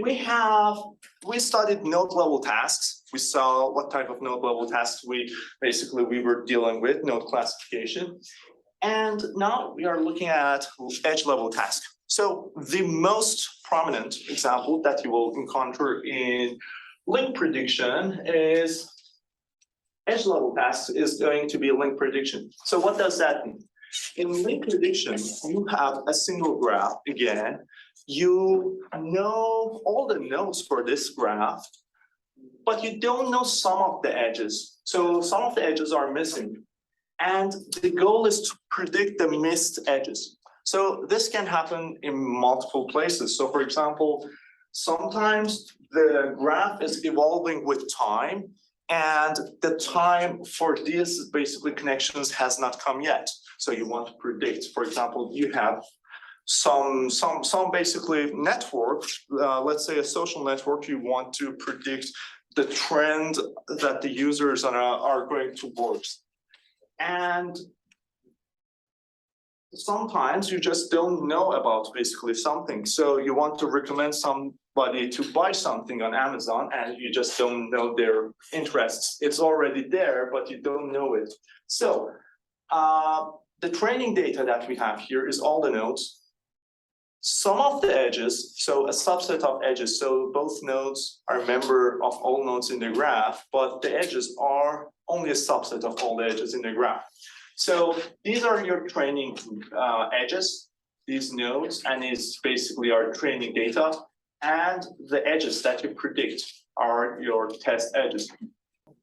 we studied node level tasks. We saw what type of node level tasks we were dealing with, node classification. And now we are looking at edge level tasks. So the most prominent example that you will encounter in link prediction is edge level tasks is going to be link prediction. So what does that mean? In link prediction, you have a single graph again. You know all the nodes for this graph, but you don't know some of the edges. So some of the edges are missing. And the goal is to predict the missed edges. So this can happen in multiple places. So for example, sometimes the graph is evolving with time, and the time for these basically connections has not come yet. So you want to predict, for example, you have some basically network, let's say a social network, you want to predict the trend that the users are going towards. And sometimes you just don't know about basically something. So you want to recommend somebody to buy something on Amazon and you just don't know their interests. It's already there, but you don't know it. So the training data that we have here is all the nodes. Some of the edges, so a subset of edges, so both nodes are a member of all nodes in the graph, but the edges are only a subset of all the edges in the graph. So these are your training edges, these nodes, and it's basically our training data. And the edges that you predict are your test edges.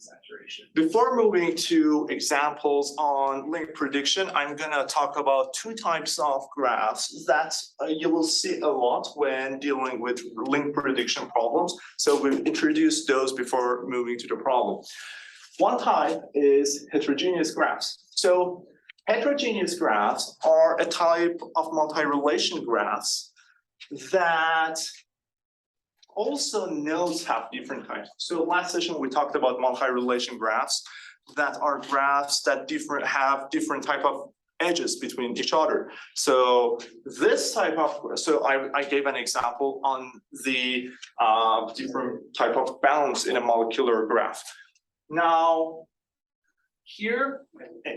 Saturation. Before moving to examples on link prediction, I'm going to talk about two types of graphs that you will see a lot when dealing with link prediction problems. So we'll introduce those before moving to the problem. One type is heterogeneous graphs. So heterogeneous graphs are a type of multi-relation graphs that also nodes have different types. So last session, we talked about multi-relation graphs that are graphs that have different type of edges between each other. So this type of, so I gave an example on the different type of bounds in a molecular graph. Now, here,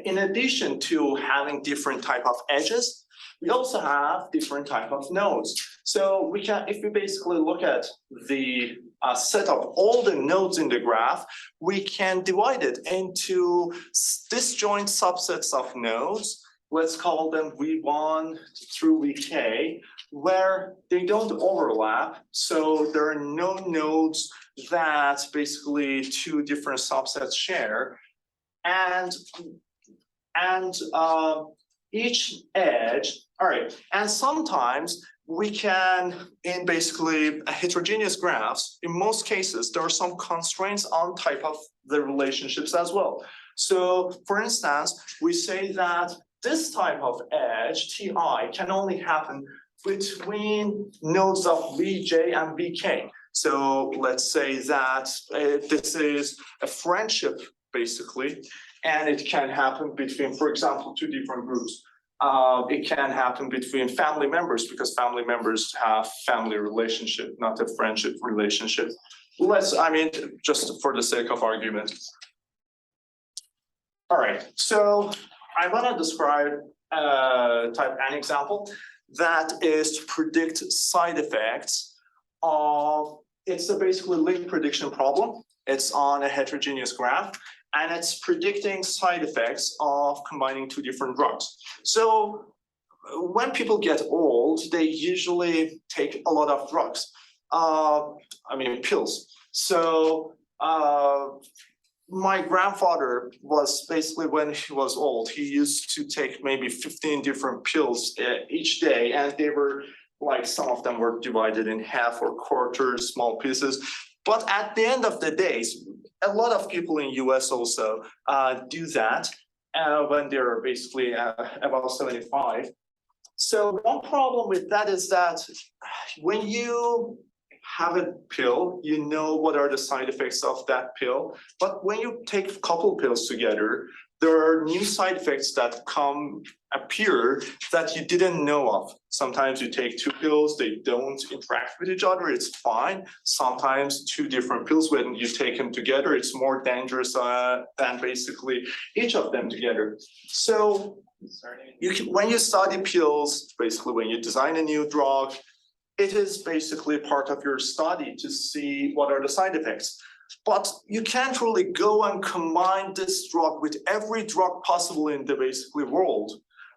in addition to having different type of edges, we also have different type of nodes. So we can, if we basically look at the set of all the nodes in the graph, we can divide it into disjoint subsets of nodes. Let's call them V1 through Vk, where they don't overlap. So there are no nodes that basically two different subsets share. And each edge, all right, and sometimes we can, in basically heterogeneous graphs, in most cases, there are some constraints on type of the relationships as well. So for instance, we say that this type of edge, Ti, can only happen between nodes of Vj and Vk. So let's say that this is a friendship, basically, and it can happen between, for example, two different groups. It can happen between family members because family members have family relationship, not a friendship relationship. Just for the sake of argument. All right, so I want to describe an example that is to predict side effects of, it's a basically link prediction problem. It's on a heterogeneous graph, and it's predicting side effects of combining two different drugs. So when people get old, they usually take a lot of drugs, pills. So my grandfather was basically, when he was old, he used to take maybe 15 different pills each day, and they were like, some of them were divided in half or quarters, small pieces. But at the end of the day, a lot of people in US also do that when they're basically about 75. So one problem with that is that when you have a pill, you know what are the side effects of that pill. But when you take a couple pills together, there are new side effects that appear that you didn't know of. Sometimes you take two pills, they don't interact with each other, it's fine. Sometimes two different pills, when you take them together, it's more dangerous than basically each of them together. So when you study pills, basically when you design a new drug, it is basically part of your study to see what are the side effects. But you can't really go and combine this drug with every drug possible in the basically world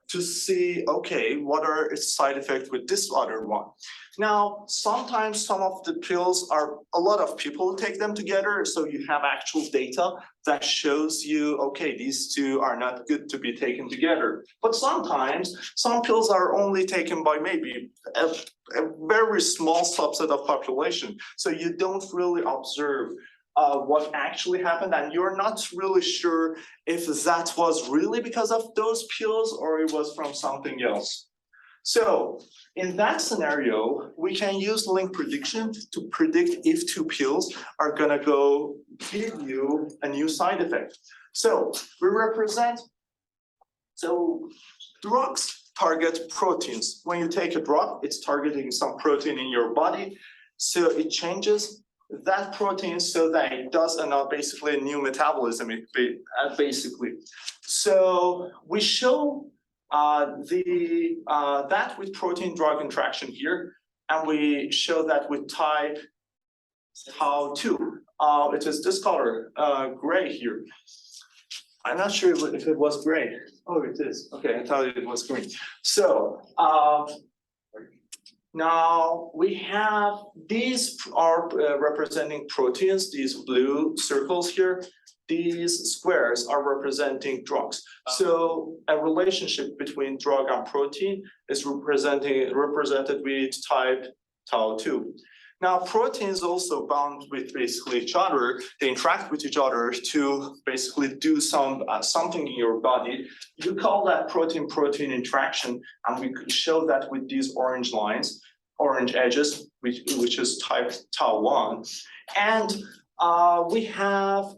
to see, okay, what are its side effects with this other one. Now, sometimes some of the pills a lot of people take them together, so you have actual data that shows you, okay, these two are not good to be taken together. But sometimes some pills are only taken by maybe a very small subset of population, so you don't really observe what actually happened, and you're not really sure if that was really because of those pills or it was from something else. So in that scenario, we can use link prediction to predict if two pills are gonna give you a new side effect. So we represent, so drugs target proteins. When you take a drug, it's targeting some protein in your body, so it changes that protein so that it does basically a new metabolism, basically. So we show that with protein drug interaction here, and we show that with type tau2. It is this color, gray here. I'm not sure if it was gray. Oh, it is. Okay, I thought it was green. So now we have, these are representing proteins, these blue circles here. These squares are representing drugs. So a relationship between drug and protein is represented with type tau2. Now, proteins also bound with basically each other. They interact with each other to basically do something in your body. You call that protein-protein interaction, and we could show that with these orange lines, orange edges, which is type tau1. And we have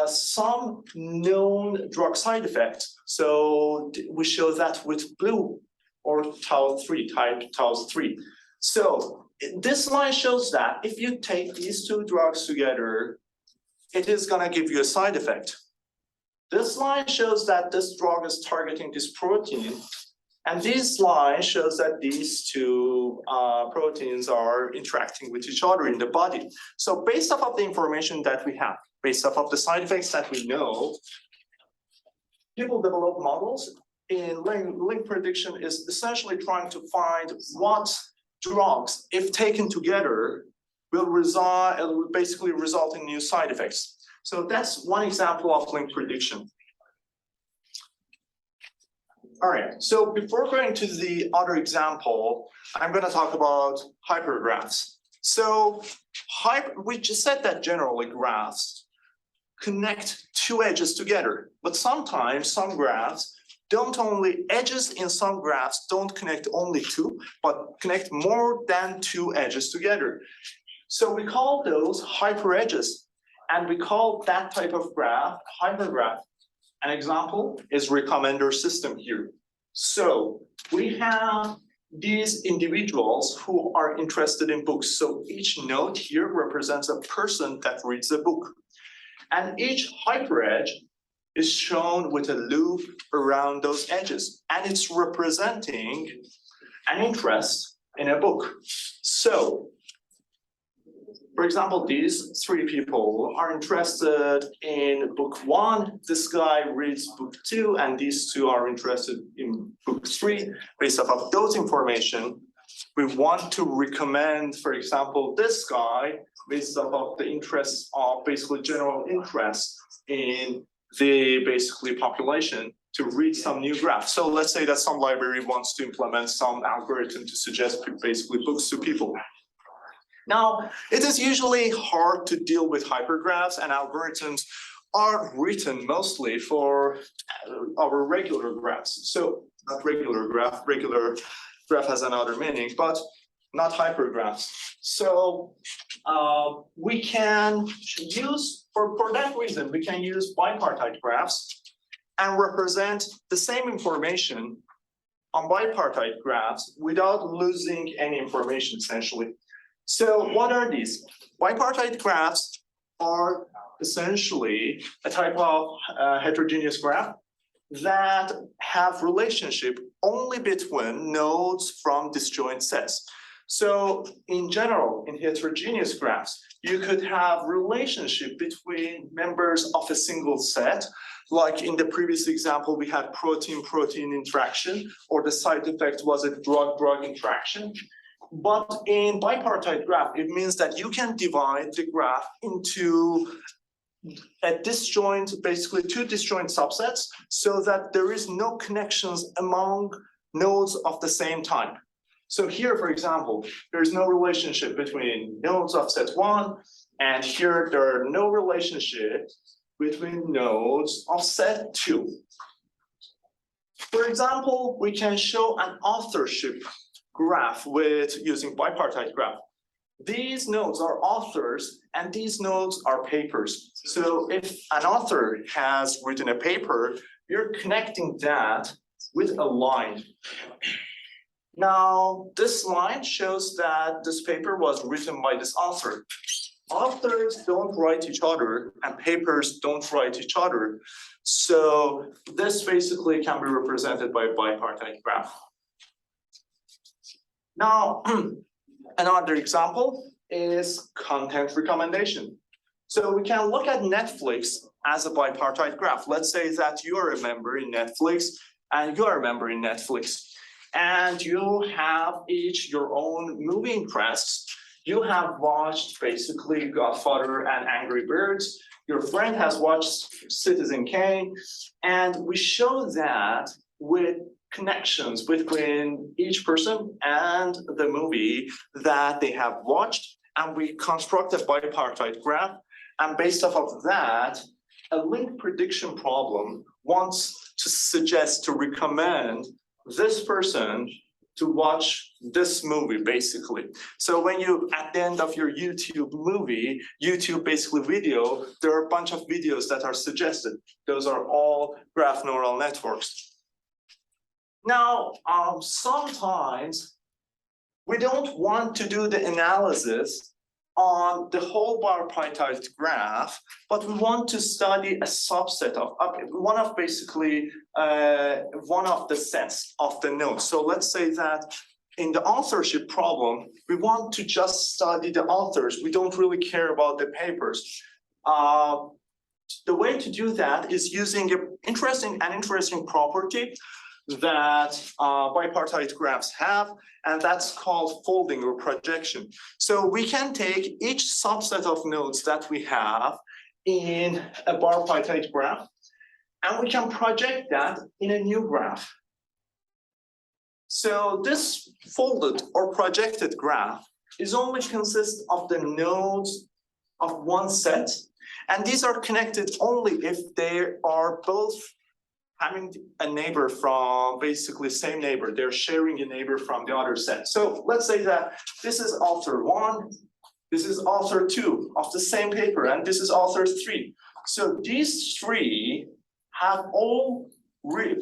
some known drug side effects. So we show that with blue, or tau3, type tau3. So this line shows that if you take these two drugs together, it is going to give you a side effect. This line shows that this drug is targeting this protein, and this line shows that these two proteins are interacting with each other in the body. So based off of the information that we have, based off of the side effects that we know, people develop models in link prediction is essentially trying to find what drugs, if taken together, will basically result in new side effects. So that's one example of link prediction. All right, so before going to the other example, I'm going to talk about hypergraphs. So we just said that generally graphs connect two edges together, but sometimes some graphs edges in some graphs don't connect only two, but connect more than two edges together. So we call those hyperedges, and we call that type of graph hypergraph. An example is recommender system here. So we have these individuals who are interested in books. So each node here represents a person that reads a book. And each hyperedge is shown with a loop around those edges, and it's representing an interest in a book. So, for example, these three people are interested in book 1, this guy reads book 2, and these two are interested in book 3. Based off of those information, we want to recommend, for example, this guy, based off of the interests of basically general interest in the basically population, to read some new graphs. So let's say that some library wants to implement some algorithm to suggest basically books to people. Now, it is usually hard to deal with hypergraphs, and algorithms are written mostly for our regular graphs. So not regular graph has another meaning, but not hypergraphs. So we can use, for that reason, we can use bipartite graphs. and represent the same information on bipartite graphs without losing any information, essentially. So what are these? Bipartite graphs are essentially a type of heterogeneous graph that have relationship only between nodes from disjoint sets. So in general, in heterogeneous graphs, you could have relationship between members of a single set. Like in the previous example, we had protein-protein interaction, or the side effect was a drug-drug interaction. But in bipartite graph, it means that you can divide the graph into a disjoint, basically two disjoint subsets, so that there is no connections among nodes of the same type. So here, for example, there's no relationship between nodes of set 1, and here there are no relationship between nodes of set 2. For example, we can show an authorship graph with using bipartite graph. These nodes are authors and these nodes are papers. So if an author has written a paper, you're connecting that with a line. Now, this line shows that this paper was written by this author. Authors don't write each other and papers don't write each other. So this basically can be represented by a bipartite graph. Now, another example is content recommendation. So we can look at Netflix as a bipartite graph. Let's say that you are a member in Netflix and you are a member in Netflix, and you have each your own movie interests. You have watched basically Godfather and Angry Birds. Your friend has watched Citizen Kane, and we show that with connections between each person and the movie that they have watched, and we construct a bipartite graph, and based off of that, a link prediction problem wants to suggest, to recommend this person to watch this movie, basically. So when you, at the end of your YouTube movie, YouTube basically video, there are a bunch of videos that are suggested. Those are all graph neural networks. Now, sometimes we don't want to do the analysis on the whole bipartite graph, but we want to study a subset of one of the sets of the nodes. So let's say that in the authorship problem, we want to just study the authors. We don't really care about the papers. The way to do that is using an interesting property that bipartite graphs have, and that's called folding or projection. So we can take each subset of nodes that we have in a bipartite graph, and we can project that in a new graph. So this folded or projected graph is only consists of the nodes of one set, and these are connected only if they are both having a neighbor from basically same neighbor. They're sharing a neighbor from the other set. So let's say that this is author 1, this is author 2 of the same paper, and this is author 3. So these 3 have all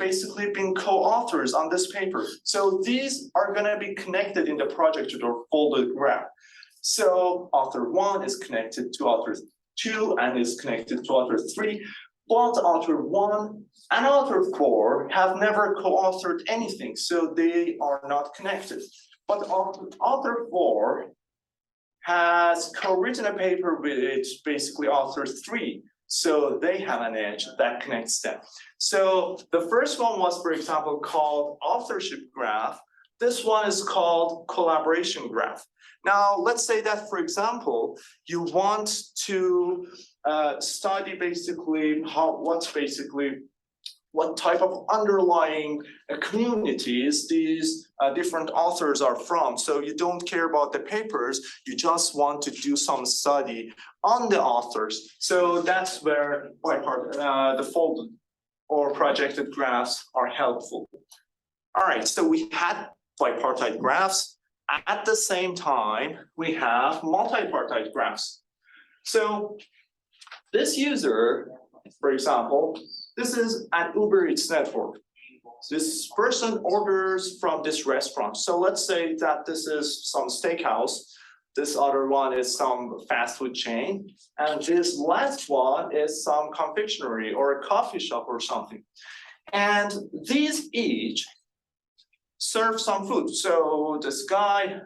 basically been co-authors on this paper. So these are going to be connected in the projected or folded graph. So author 1 is connected to author 2 and is connected to author 3. But author 1 and author 4 have never co-authored anything, so they are not connected. But author 4 has co-written a paper with basically author 3, so they have an edge that connects them. So the first one was, for example, called authorship graph. This one is called collaboration graph. Now, let's say that, for example, you want to study basically what type of underlying communities these different authors are from. So you don't care about the papers, you just want to do some study on the authors. So that's where the folded or projected graphs are helpful. All right, so we had bipartite graphs. At the same time, we have multi-partite graphs. So this user, for example, This is an Uber Eats network. This person orders from this restaurant. So let's say that this is some steakhouse. This other one is some fast food chain. And this last one is some confectionery or a coffee shop or something. And these each serve some food. So this guy,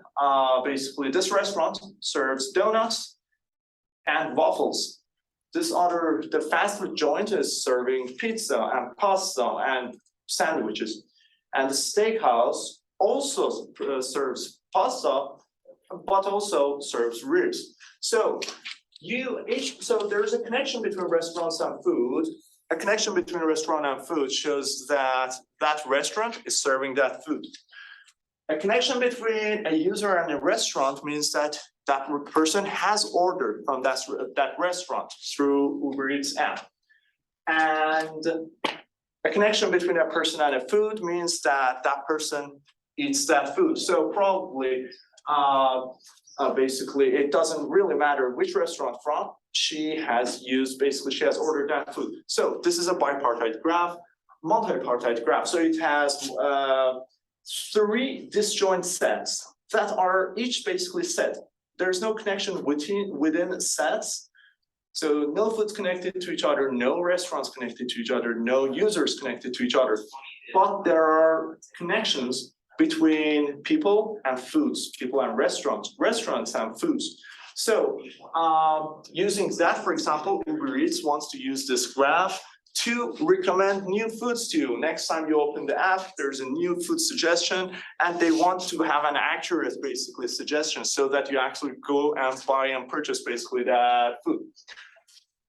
basically this restaurant serves donuts and waffles. This other, the fast food joint is serving pizza and pasta and sandwiches. And the steakhouse also serves pasta, but also serves ribs. So there's a connection between restaurants and food. A connection between a restaurant and food shows that that restaurant is serving that food. A connection between a user and a restaurant means that that person has ordered from that restaurant through Uber Eats app. And a connection between a person and a food means that that person eats that food. So probably, basically, it doesn't really matter which restaurant from. She has ordered that food. So this is a bipartite graph, multi-partite graph. So it has 3 disjoint sets that are each basically set. There's no connection within sets. So no foods connected to each other, no restaurants connected to each other, no users connected to each other. But there are connections between people and foods, people and restaurants, restaurants and foods. So using that, for example, Uber Eats wants to use this graph to recommend new foods to you. Next time you open the app, there's a new food suggestion, and they want to have an accurate, basically, suggestion so that you actually go and buy and purchase basically that food.